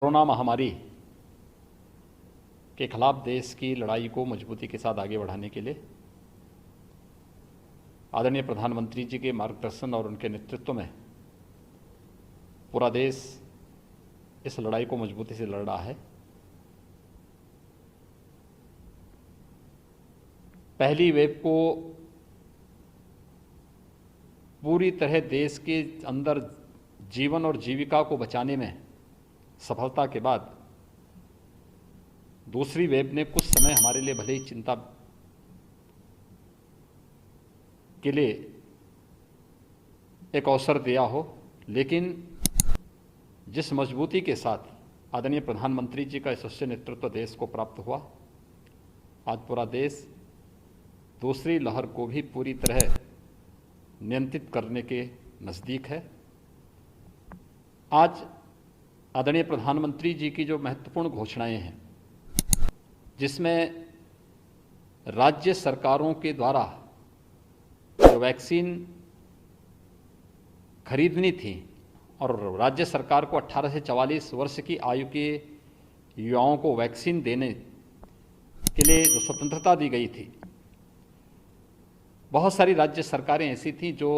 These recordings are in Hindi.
कोरोना महामारी के खिलाफ देश की लड़ाई को मजबूती के साथ आगे बढ़ाने के लिए आदरणीय प्रधानमंत्री जी के मार्गदर्शन और उनके नेतृत्व में पूरा देश इस लड़ाई को मजबूती से लड़ रहा है। पहली वेव को पूरी तरह देश के अंदर जीवन और जीविका को बचाने में सफलता के बाद दूसरी वेव ने कुछ समय हमारे लिए भले ही चिंता के लिए एक अवसर दिया हो, लेकिन जिस मजबूती के साथ आदरणीय प्रधानमंत्री जी का यशस्वी नेतृत्व देश को प्राप्त हुआ, आज पूरा देश दूसरी लहर को भी पूरी तरह नियंत्रित करने के नज़दीक है। आज आदरणीय प्रधानमंत्री जी की जो महत्वपूर्ण घोषणाएं हैं, जिसमें राज्य सरकारों के द्वारा जो वैक्सीन खरीदनी थी और राज्य सरकार को 18 से 44 वर्ष की आयु के युवाओं को वैक्सीन देने के लिए जो स्वतंत्रता दी गई थी, बहुत सारी राज्य सरकारें ऐसी थीं जो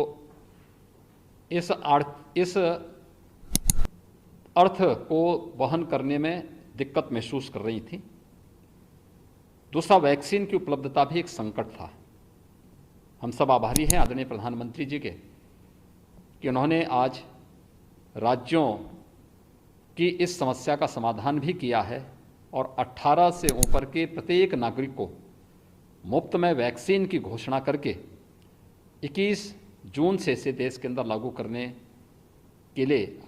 इस अर्थ को वहन करने में दिक्कत महसूस कर रही थी। दूसरा, वैक्सीन की उपलब्धता भी एक संकट था। हम सब आभारी हैं आदरणीय प्रधानमंत्री जी के कि उन्होंने आज राज्यों की इस समस्या का समाधान भी किया है और 18 से ऊपर के प्रत्येक नागरिक को मुफ्त में वैक्सीन की घोषणा करके 21 जून से इसे देश के अंदर लागू करने के लिए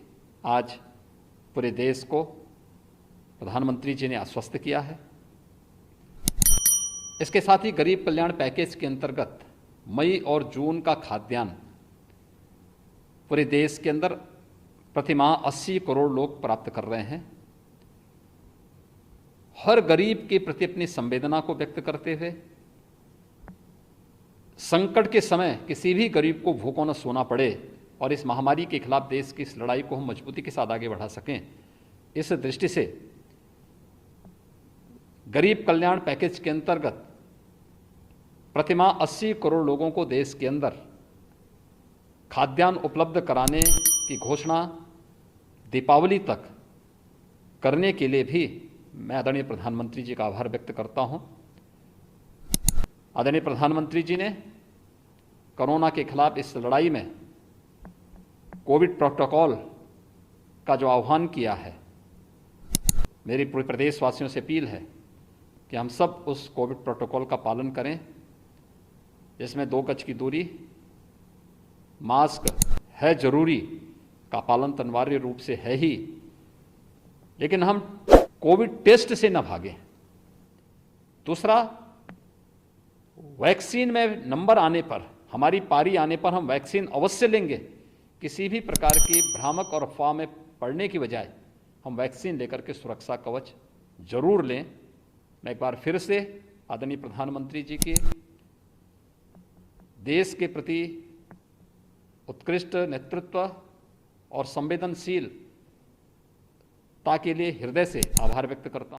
आज पूरे देश को प्रधानमंत्री जी ने आश्वस्त किया है। इसके साथ ही गरीब कल्याण पैकेज के अंतर्गत मई और जून का खाद्यान्न पूरे देश के अंदर प्रतिमाह 80 करोड़ लोग प्राप्त कर रहे हैं। हर गरीब के प्रति अपनी संवेदना को व्यक्त करते हुए संकट के समय किसी भी गरीब को भूखों न सोना पड़े और इस महामारी के खिलाफ देश की इस लड़ाई को हम मजबूती के साथ आगे बढ़ा सकें, इस दृष्टि से गरीब कल्याण पैकेज के अंतर्गत प्रतिमाह 80 करोड़ लोगों को देश के अंदर खाद्यान्न उपलब्ध कराने की घोषणा दीपावली तक करने के लिए भी मैं आदरणीय प्रधानमंत्री जी का आभार व्यक्त करता हूं। आदरणीय प्रधानमंत्री जी ने कोरोना के खिलाफ इस लड़ाई में कोविड प्रोटोकॉल का जो आह्वान किया है, मेरी पूरे प्रदेशवासियों से अपील है कि हम सब उस कोविड प्रोटोकॉल का पालन करें, जिसमें 2 गज की दूरी, मास्क है जरूरी का पालन तो अनिवार्य रूप से है ही, लेकिन हम कोविड टेस्ट से न भागें। दूसरा, वैक्सीन में नंबर आने पर, हमारी पारी आने पर हम वैक्सीन अवश्य लेंगे। किसी भी प्रकार की भ्रामक और अफवाह में पड़ने की बजाय हम वैक्सीन लेकर के सुरक्षा कवच जरूर लें। मैं एक बार फिर से आदरणीय प्रधानमंत्री जी के देश के प्रति उत्कृष्ट नेतृत्व और संवेदनशीलता के लिए हृदय से आभार व्यक्त करता हूं।